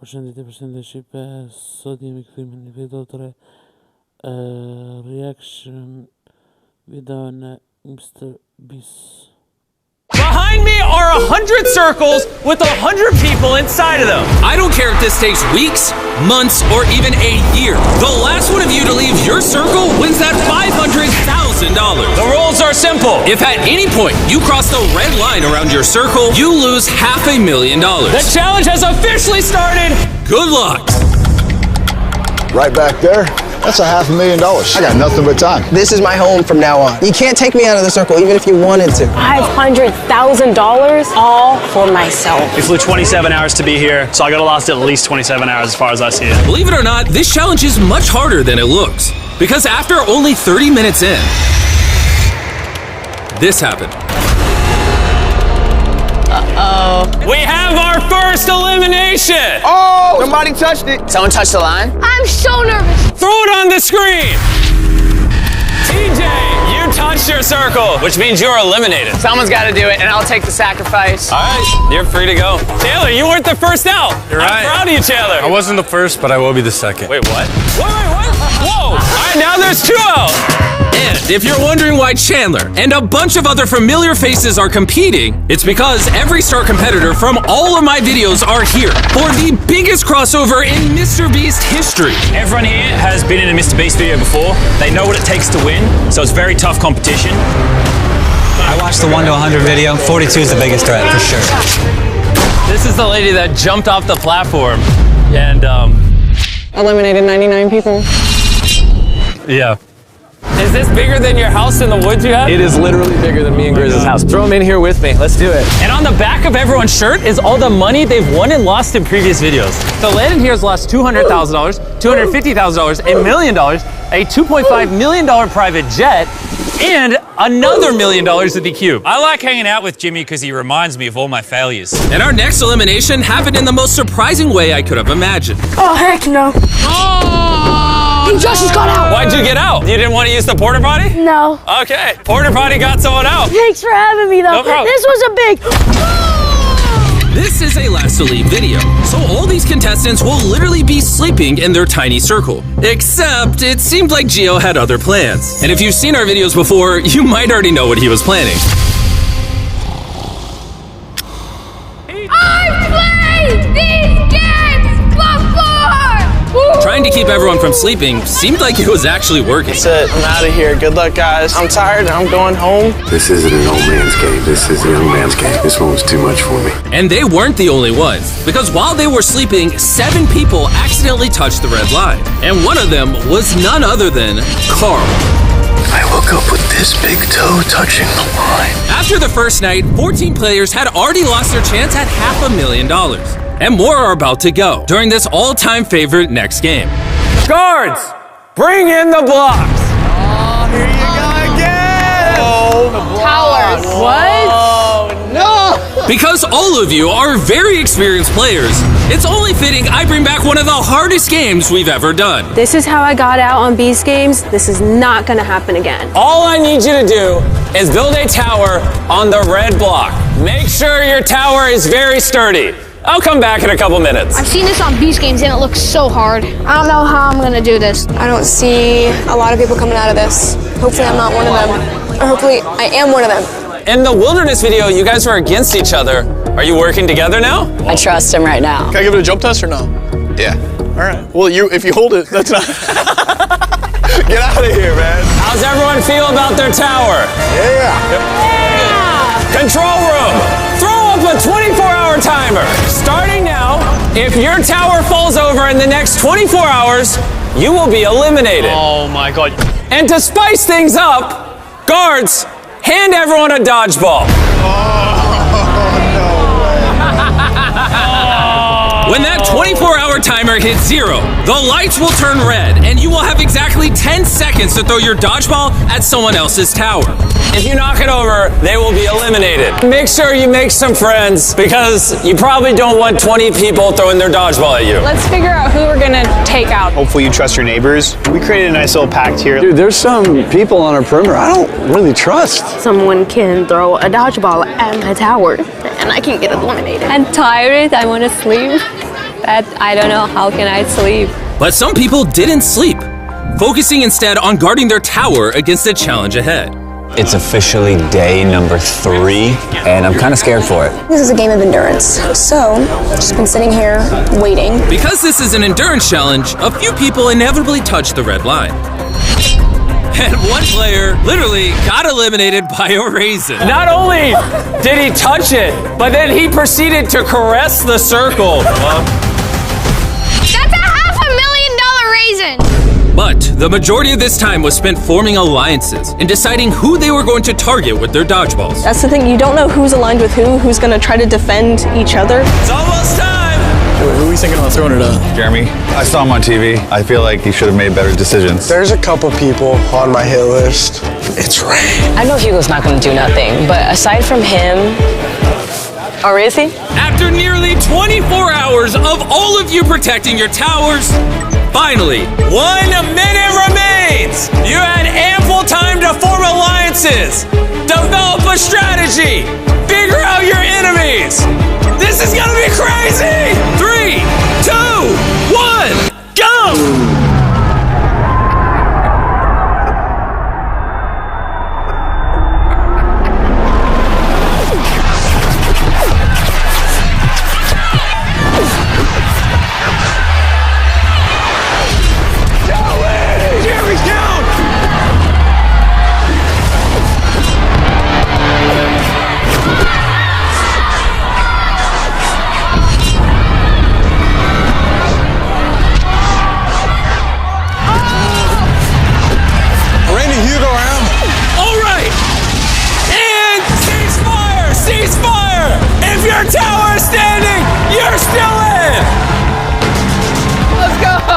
Përshëndetje shqipe, sot jemi kthyer në një video të re, reaction video në MrBeast. Behind me are 100 circles with 100 people inside of them. I don't care if this takes weeks, months, or even a year. The last one of you to leave your circle wins that $500,000. The rules are simple. If at any point you cross the red line around your circle, you lose $500,000. The challenge has officially started. Good luck. Right back there, that's $500,000. I got nothing but time. This is my home from now on. You can't take me out of the circle, even if you wanted to. $500,000 all for myself. We flew 27 hours to be here, so I gotta last at least 27 hours as far as I see it. Believe it or not, this challenge is much harder than it looks. Because after only 30 minutes in, this happened. We have our first elimination. Oh, somebody touched it. Someone touched the line? I'm so nervous. Throw it on the screen. TJ, you touched your circle, which means you're eliminated. Someone's got to do it, and I'll take the sacrifice. All right, you're free to go. Chandler, you weren't the first out. You're right. I'm proud of you, Chandler. I wasn't the first, but I will be the second. Wait, what? Wait, what? Whoa! All right, now there's 2 out. And if you're wondering why Chandler and a bunch of other familiar faces are competing, it's because every star competitor from all of my videos are here for the biggest crossover in MrBeast history. Everyone here has been in a MrBeast video before. They know what it takes to win, so it's very tough competition. I watched the 1 to 100 video. 42 is the biggest threat, for sure. This is the lady that jumped off the platform and, Eliminated 99 people. yeah. Is this bigger than your house in the woods you have? It is literally bigger than me and Grizz's house. Throw them in here with me. Let's do it. And on the back of everyone's shirt is all the money they've won and lost in previous videos. So Landon here has lost $200,000, $250,000, $1 million, a $2.5 million private jet, and another $1 million at the Cube. I like hanging out with Jimmy because he reminds me of all my failures. And our next elimination happened in the most surprising way I could have imagined. Oh, heck no. And Josh just got out. Why'd you get out? You didn't want to use the porta potty? No. Okay, porta potty got someone out. Thanks for having me, though. No problem. This was a big... This is a last to leave video, so all these contestants will literally be sleeping in their tiny circle. Except, it seemed like Gio had other plans. And if you've seen our videos before, you might already know what he was planning. I've played these games before! Trying to keep everyone from sleeping seemed like it was actually working. That's it. I'm out of here. Good luck, guys. I'm tired. I'm going home. This isn't an old man's game. This is a young man's game. This one was too much for me. And they weren't the only ones, because while they were sleeping, 7 people accidentally touched the red line. And one of them was none other than Carl. I woke up with this big toe touching the line. After the first night, 14 players had already lost their chance at $500,000. And more are about to go during this all-time favorite next game. Guards, bring in the blocks. Oh, here you go again. Oh, Towers. What? Oh, no. Because all of you are very experienced players, it's only fitting I bring back one of the hardest games we've ever done. This is how I got out on Beast Games. This is not gonna happen again. All I need you to do is build a tower on the red block. Make sure your tower is very sturdy. I'll come back in a couple minutes. I've seen this on Beast Games and it looks so hard. I don't know how I'm gonna do this. I don't see a lot of people coming out of this. Hopefully I'm not one of them. Or hopefully I am one of them. In the wilderness video, you guys were against each other. Are you working together now? I trust him right now. Can I give it a jump test or no? Yeah. All right. Well, if you hold it, that's not... Get out of here, man. How's everyone feel about their tower? Control room, throw up a 24-hour timer. Starting now, if your tower falls over in the next 24 hours, you will be eliminated. Oh my God. And to spice things up, guards, hand everyone a dodgeball. When that 24-hour timer hits 0, the lights will turn red, and you will have exactly 10 seconds to throw your dodgeball at someone else's tower. If you knock it over, they will be eliminated. Make sure you make some friends, because you probably don't want 20 people throwing their dodgeball at you. Let's figure out who we're gonna take out. Hopefully you trust your neighbors. We created a nice little pact here. Dude, there's some people on our perimeter I don't really trust. Someone can throw a dodgeball at my tower, and I can get eliminated. I'm tired. I want to sleep. bed. I don't know how can I sleep. But some people didn't sleep, focusing instead on guarding their tower against the challenge ahead. It's officially day number 3, and I'm kind of scared for it. This is a game of endurance, so just been sitting here waiting. Because this is an endurance challenge, a few people inevitably touch the red line. And one player literally got eliminated by a raisin. Not only did he touch it, but then he proceeded to caress the circle. That's a $500,000 raisin. But the majority of this time was spent forming alliances and deciding who they were going to target with their dodgeballs. That's the thing, you don't know who's aligned with who's gonna try to defend each other. It's almost time! Who are we thinking about throwing it at? Jeremy, I saw him on TV. I feel like he should have made better decisions. There's a couple people on my hit list. It's Ray. I know Hugo's not gonna do nothing, but aside from him, or is he? After nearly 24 hours of all of you protecting your towers, finally, 1 minute remains! You had ample time to form alliances, develop a strategy, figure out your enemies! This is gonna be crazy! 3, 2, 1, go!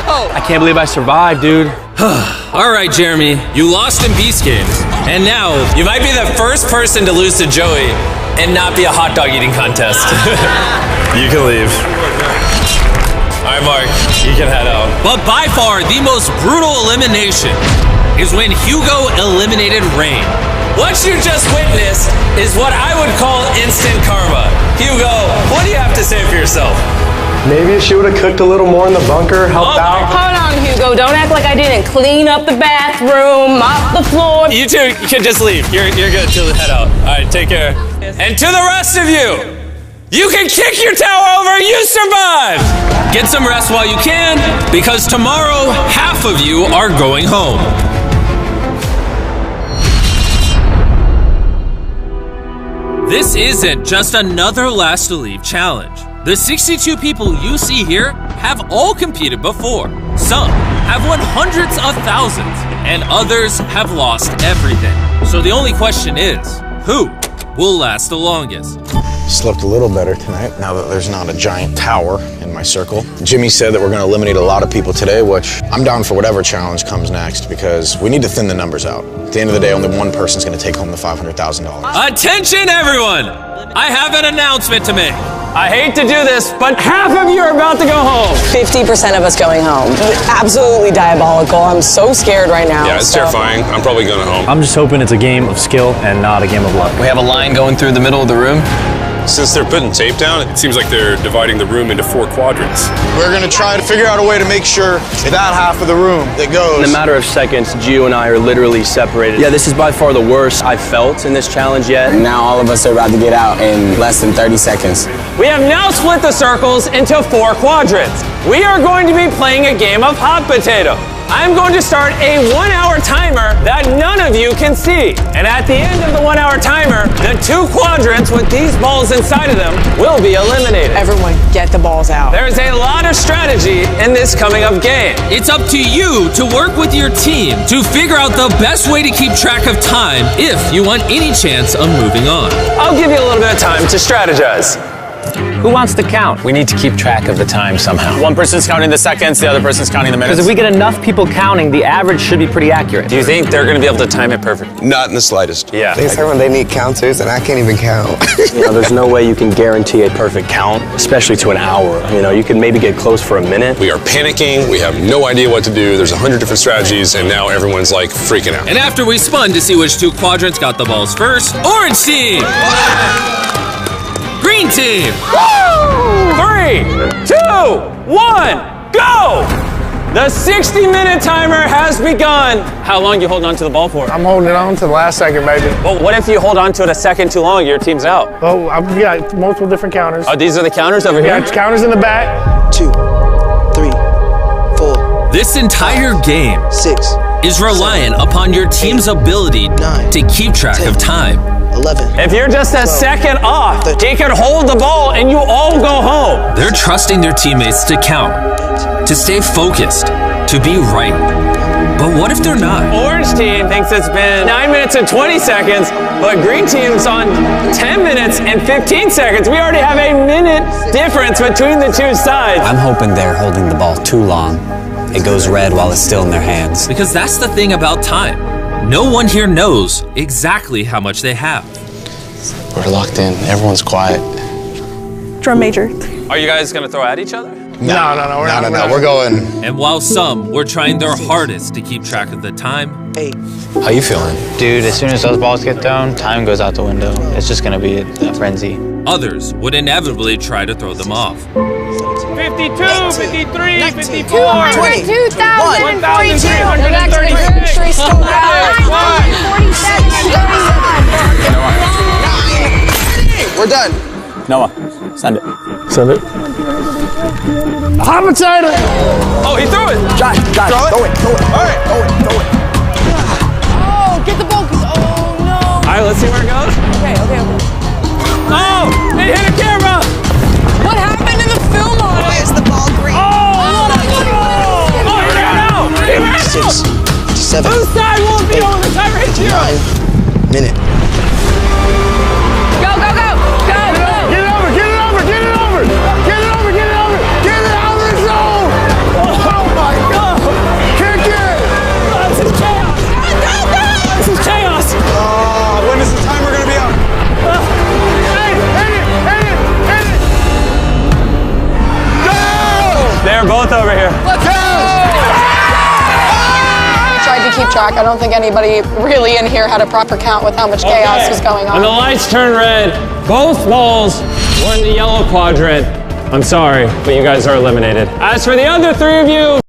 I can't believe I survived, dude. All right, Jeremy, you lost in Beast Games, and now you might be the first person to lose to Joey and not be a hot dog eating contest. You can leave. All right, Mark, you can head out. But by far, the most brutal elimination is when Hugo eliminated Rain. What you just witnessed is what I would call instant karma. Hugo, what do you have to say for yourself? Maybe she would have cooked a little more in the bunker, helped out. Hold on, Hugo. Don't act like I didn't clean up the bathroom, mop the floor. You two can just leave. You're good to head out. All right, take care. And to the rest of you, you can kick your tower over. You survived. Get some rest while you can, because tomorrow, half of you are going home. This isn't just another last to leave challenge. The 62 people you see here have all competed before. Some have won hundreds of thousands, and others have lost everything. So the only question is, who will last the longest? Slept a little better tonight now that there's not a giant tower in my circle. Jimmy said that we're going to eliminate a lot of people today, which I'm down for whatever challenge comes next because we need to thin the numbers out. At the end of the day, only one person's going to take home the $500,000. Attention, everyone! I have an announcement to make. I hate to do this, but half of you are about to go home. 50% of us going home. Absolutely diabolical. I'm so scared right now. Yeah, it's terrifying. I'm probably going home. I'm just hoping it's a game of skill and not a game of luck. We have a line going through the middle of the room. Since they're putting tape down, it seems like they're dividing the room into 4 quadrants. We're going to try to figure out a way to make sure that half of the room that goes. In a matter of seconds, Gio and I are literally separated. Yeah, this is by far the worst I've felt in this challenge yet. And now all of us are about to get out in less than 30 seconds. We have now split the circles into 4 quadrants. We are going to be playing a game of hot potato. I'm going to start a 1-hour timer that none of you can see. And at the end of the 1-hour timer, the 2 quadrants with these balls inside of them will be eliminated. Everyone get the balls out. There's a lot of strategy in this coming up game. It's up to you to work with your team to figure out the best way to keep track of time if you want any chance of moving on. I'll give you a little bit of time to strategize. Who wants to count? We need to keep track of the time somehow. One person's counting the seconds, the other person's counting the minutes. Because if we get enough people counting, the average should be pretty accurate. Do you think they're going to be able to time it perfectly? Not in the slightest. Yeah. They say when they need counters, and I can't even count. You know, there's no way you can guarantee a perfect count, especially to an hour. You know, you can maybe get close for a minute. We are panicking. We have no idea what to do. There's 100 different strategies, and now everyone's like freaking out. And after we spun to see which 2 quadrants got the balls first, orange team! Green team! Woo! 3, 2, 1, go! The 60-minute timer has begun. How long you holding on to the ball for? I'm holding on to the last second, baby. Well, what if you hold on to it a second too long, your team's out? Oh, we got multiple different counters. Oh, these are the counters over here? Yeah, counters in the back. 2, 3, 4. This entire game 6 is reliant upon your team's ability to keep track of time. 11. If you're just a second off, he can hold the ball and you all go home. They're trusting their teammates to count, to stay focused, to be right. But what if they're not? Orange team thinks it's been 9 minutes and 20 seconds, but green team's on 10 minutes and 15 seconds. We already have a minute difference between the two sides. I'm hoping they're holding the ball too long. It goes red while it's still in their hands. Because that's the thing about time. No one here knows exactly how much they have. We're locked in. Everyone's quiet. Drum major. Are you guys gonna throw at each other? No. We're going. And while some were trying their hardest to keep track of the time, 8. How you feeling? Dude, as soon as those balls get thrown, time goes out the window. It's just gonna be a frenzy. others would inevitably try to throw them off. 52, 53, 54, 200, 2,000, 42, 136, 947, We're done. Noah, send it. Send it. Hot potato! Oh, he threw it! Josh, throw it. All right. Throw it. Oh, get the ball. Oh, no. All right, let's see where it goes. Okay. Oh, it hit a camera! What happened in the film on it? Why is the ball green? Oh, he ran out! He ran out! 6, 7, Whose side won't be on the timer hit you? 9 minute. Go. Get it out of the zone! Oh my God! Kick it! This is chaos! This is chaos! When is the timer gonna be up? Hit it! Go! They're both over here. Let's go! Tried to keep track. I don't think anybody really in here had a proper count with how much chaos was going When the on. lights turn red, both balls were in the yellow quadrant. I'm sorry, but you guys are eliminated. As for the other three of you,